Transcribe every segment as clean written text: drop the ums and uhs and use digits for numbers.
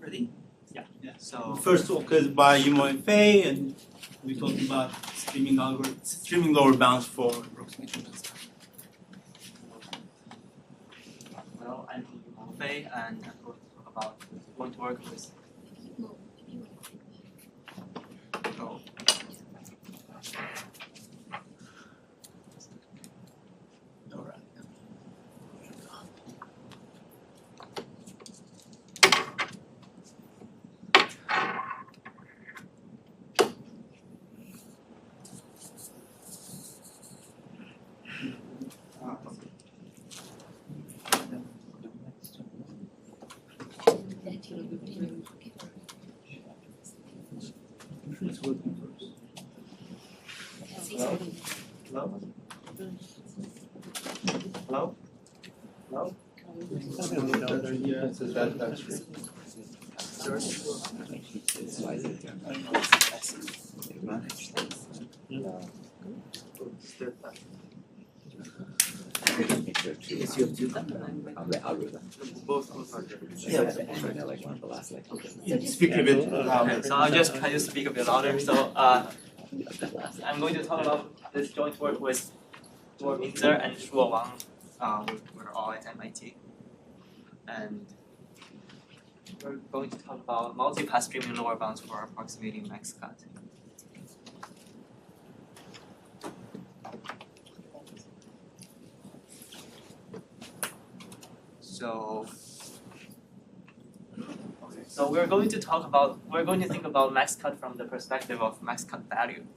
Ready? Yeah. So first talk is by Yumou Fei, and we talked about streaming lower bounds for approximation. Well, I'm Yumou Fei, and I'm going to talk about going to work with. Oh. All right. Hello? Hello? Hello? Yes, you have two. Both are good. Speak a bit louder. Okay, so I'll just try to speak a bit louder. So I'm going to talk about this joint work with Duo Minzer and Shuo Wang. We're all at MIT. And we're going to talk about multi-path streaming lower bounds for approximating max cut. So we're going to think about max cut from the perspective of max cut value.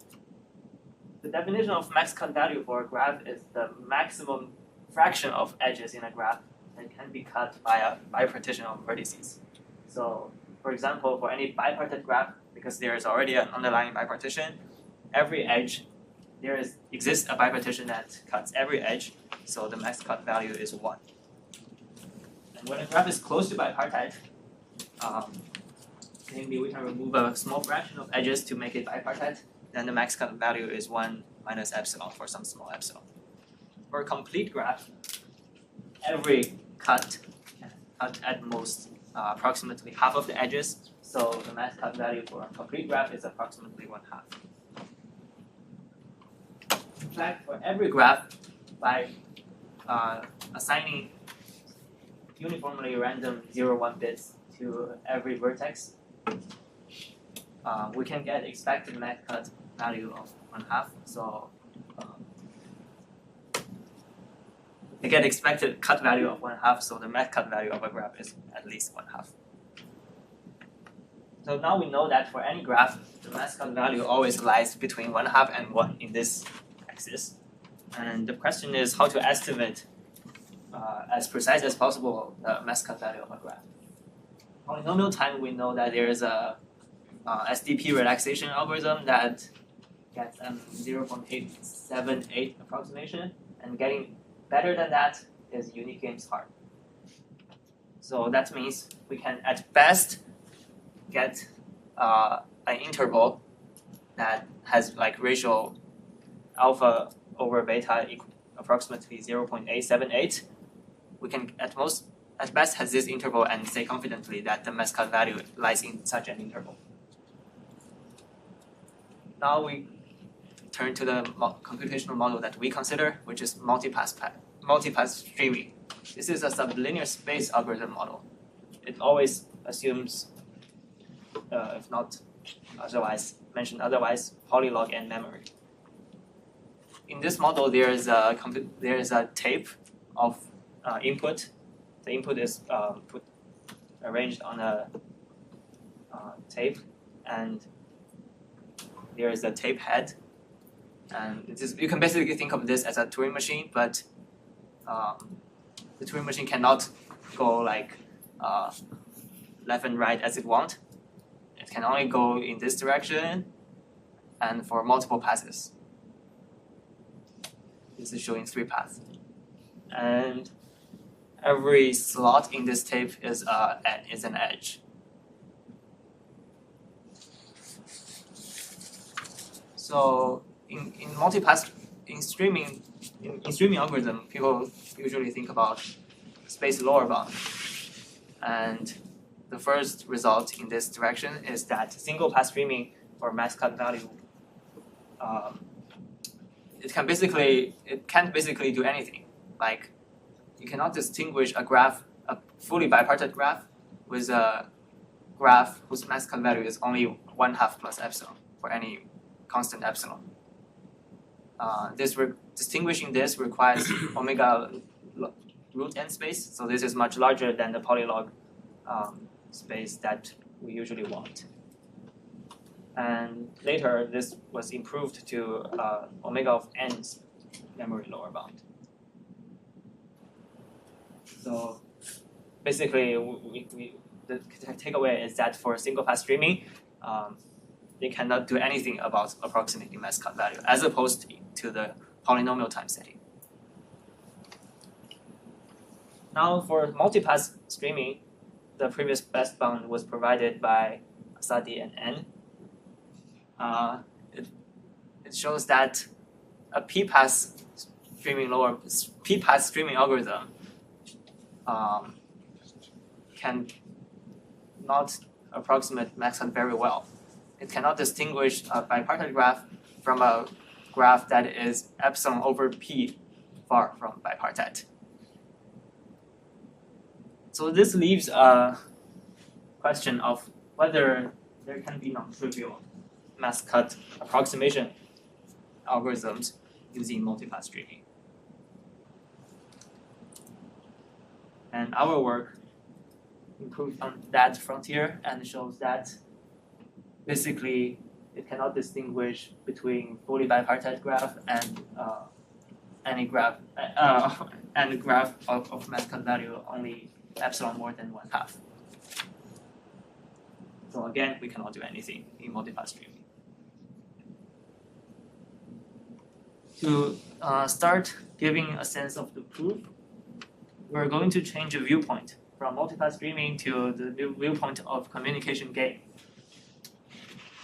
The definition of max cut value for a graph is the maximum fraction of edges in a graph that can be cut by a bipartition of vertices. So, for example, for any bipartite graph, because there is already an underlying bipartition, every edge, exists a bipartition that cuts every edge, so the max cut value is 1. And when a graph is close to bipartite, maybe we can remove a small fraction of edges to make it bipartite, then the max cut value is 1 minus epsilon for some small epsilon. For a complete graph, every cut can cut at most approximately half of the edges, so the max cut value for a complete graph is approximately 1/2. In fact, for every graph, by assigning uniformly random 0, 1 bits to every vertex, we can get expected max cut value of 1/2. So we get expected cut value of 1/2. So the max cut value of a graph is at least 1/2. So now we know that for any graph, the max cut value always lies between 1/2 and 1 in this axis. And the question is how to estimate as precise as possible the max cut value of a graph. Polynomial time, we know that there is a SDP relaxation algorithm that gets 0.878 approximation, and getting better than that is unique games hard. So that means we can at best get an interval that has like ratio alpha over beta approximately 0.878. We can at best has this interval and say confidently that the max cut value lies in such an interval. Now we turn to the computational model that we consider, which is multipath streaming. This is a sublinear space algorithm model. It always assumes, if not mentioned otherwise, polylog and memory. In this model, there is a tape of input. The input is arranged on a tape, and there is a tape head. And you can basically think of this as a Turing machine, but the Turing machine cannot go like left and right as it wants. It can only go in this direction and for multiple passes. This is showing 3 paths. And every slot in this tape is an edge. So in streaming algorithm, people usually think about space lower bound, and the first result in this direction is that single pass streaming for max cut value, it can't basically do anything. Like, you cannot distinguish a graph, a fully bipartite graph, with a graph whose max cut value is only 1/2 plus epsilon for any constant epsilon. Distinguishing this requires omega root n space, so this is much larger than the polylog space that we usually want. And later, this was improved to omega of n's memory lower bound. So basically, the takeaway is that for single pass streaming, they cannot do anything about approximating max cut value as opposed to the polynomial time setting. Now for multipass streaming, the previous best bound was provided by Asadi and N. It shows that a p-pass streaming algorithm can not approximate max cut very well. It cannot distinguish a bipartite graph from a graph that is epsilon over p far from bipartite. So this leaves a question of whether there can be non-trivial mass cut approximation algorithms using multipass streaming. And our work improves on that frontier and shows that basically it cannot distinguish between fully bipartite graph and any graph and a graph of mass cut value only epsilon more than 1/2. So again, we cannot do anything in multipass streaming. To start giving a sense of the proof, we're going to change the viewpoint from multipass streaming to the new viewpoint of communication gain.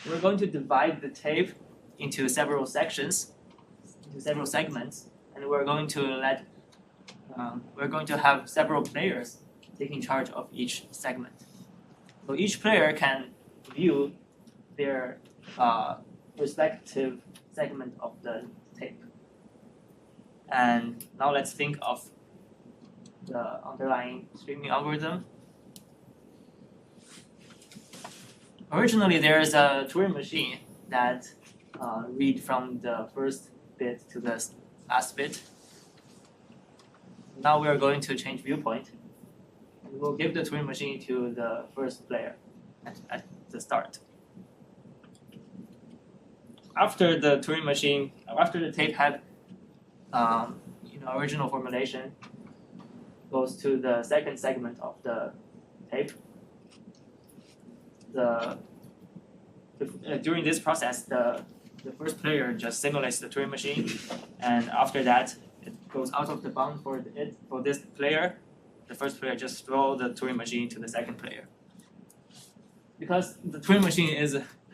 We're going to divide the tape into several sections, into several segments, and we're going to have several players taking charge of each segment. So each player can view their respective segment of the tape. And now let's think of the underlying streaming algorithm. Originally, there is a Turing machine that read from the first bit to the last bit. Now we are going to change viewpoint. And we'll give the Turing machine to the first player at the start. After the tape had original formulation, goes to the second segment of the tape. During this process, the first player just simulates the Turing machine, and after that, it goes out of the bound for this player. The first player just throws the Turing machine to the second player. Because the Turing machine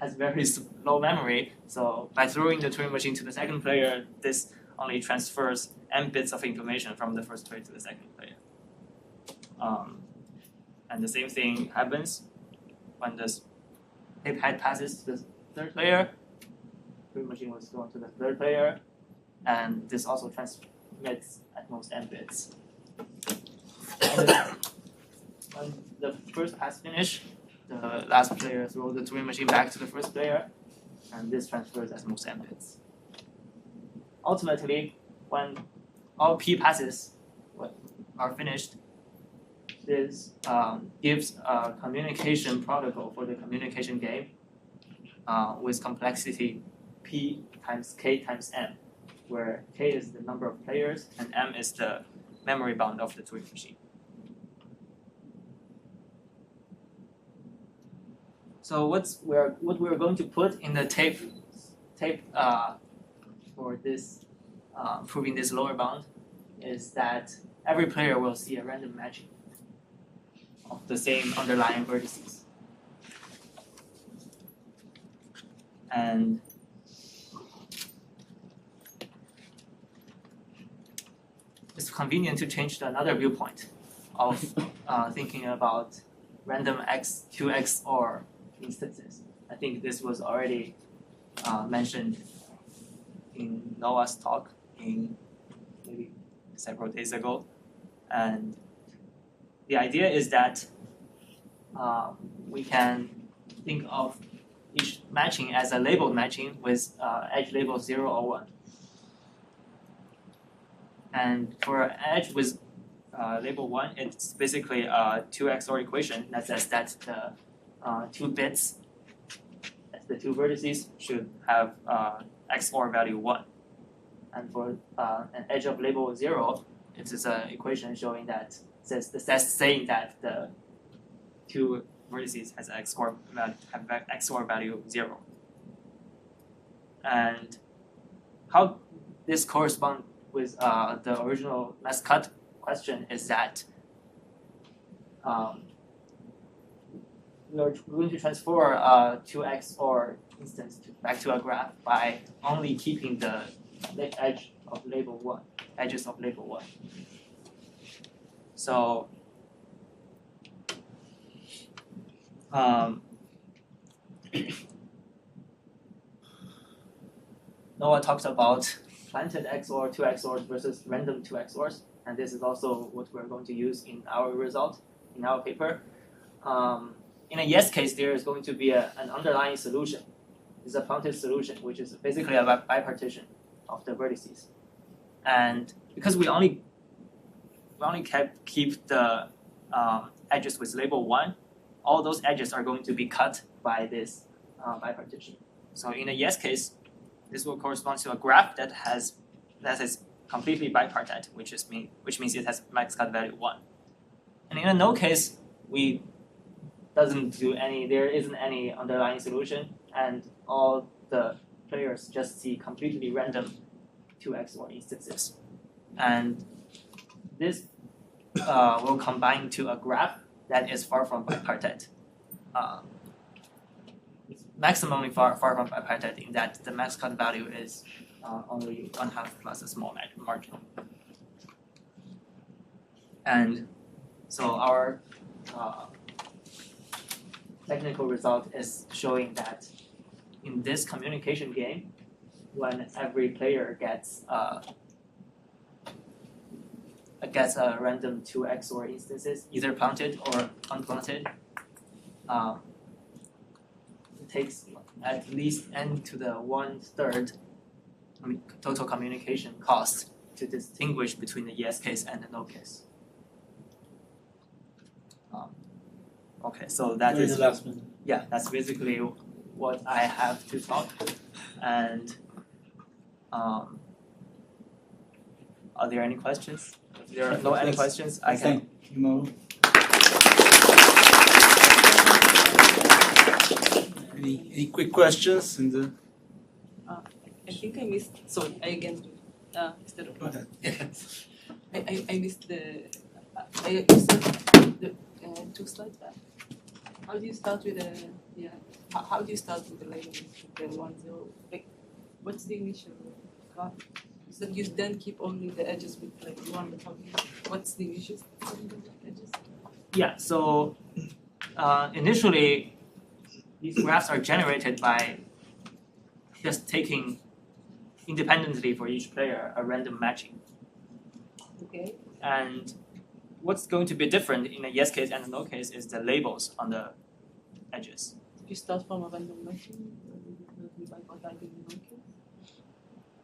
has very low memory, so by throwing the Turing machine to the second player, this only transfers n bits of information from the first player to the second player. And the same thing happens when this tape head passes to the third player. The Turing machine was thrown to the third player, and this also transmits at most n bits. When the first pass finishes, the last player throws the Turing machine back to the first player, and this transfers at most n bits. Ultimately, when all p passes are finished, this gives a communication protocol for the communication game with complexity p times k times m, where k is the number of players and m is the memory bound of the Turing machine. So what we're going to put in the tape for this proving this lower bound is that every player will see a random matching of the same underlying vertices. And it's convenient to change to another viewpoint of thinking about random two XOR instances. I think this was already mentioned in Noah's talk in maybe several days ago. And the idea is that we can think of each matching as a labeled matching with edge label 0 or 1. And for an edge with label 1, it's basically a 2 XOR equation that says that the 2 bits, the 2 vertices, should have XOR value 1. And for an edge of label 0, it is an equation showing that saying that the 2 vertices has XOR value 0. And how this corresponds with the original mascot question is that we are going to transfer a 2 XOR instance back to a graph by only keeping the edges of label 1. So Noah talks about planted XOR 2 XORs versus random 2 XORs, and this is also what we're going to use in our result, in our paper. In a yes case, there is going to be an underlying solution. It's a planted solution, which is basically a bipartition of the vertices. And because we only keep the edges with label 1, all those edges are going to be cut by this bipartition. So in a yes case, this will correspond to a graph that is completely bipartite, which means it has max cut value 1. And in a no case, there isn't any underlying solution, and all the players just see completely random 2 XOR instances. And this will combine to a graph that is far from bipartite. It's maximally far from bipartite in that the max cut value is only 1/2 plus a small margin. And so our technical result is showing that in this communication game, when every player gets a random 2 XOR instances, either planted or unplanted, it takes at least n to the 1/3 total communication cost to distinguish between the yes case and the no case. Okay, so that is that's basically what I have to talk. And are there any questions? If there are no any questions, I can. Any quick questions in the? I think I missed. Sorry, I again. Instead of. Go ahead. I missed the. The 2 slides back. How do you start with the How do you start with the label the 1 0? Like, what's the initial graph? So you then keep only the edges with like 1, but what's the initial edges? Yeah. So initially, these graphs are generated by just taking independently for each player a random matching. Okay. And what's going to be different in a yes case and a no case is the labels on the edges. If you start from a random matching,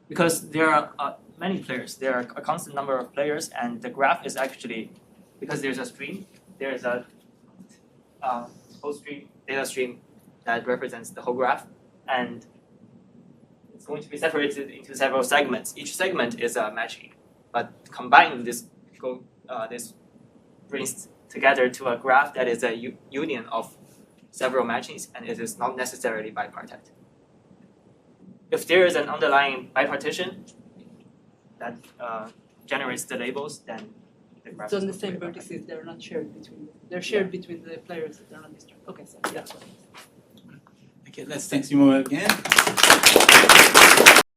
because there are many players, there are a constant number of players, and the graph is actually, because there's a stream, there is a whole stream, data stream that represents the whole graph, and it's going to be separated into several segments. Each segment is a matching, but combined this brings together to a graph that is a union of several matchings, and it is not necessarily bipartite. If there is an underlying bipartition that generates the labels, then the graph. So on the same vertices, they're not shared between. They're shared between the players. They're not distributed. Okay, so that's what. Okay, let's thank Yumou again.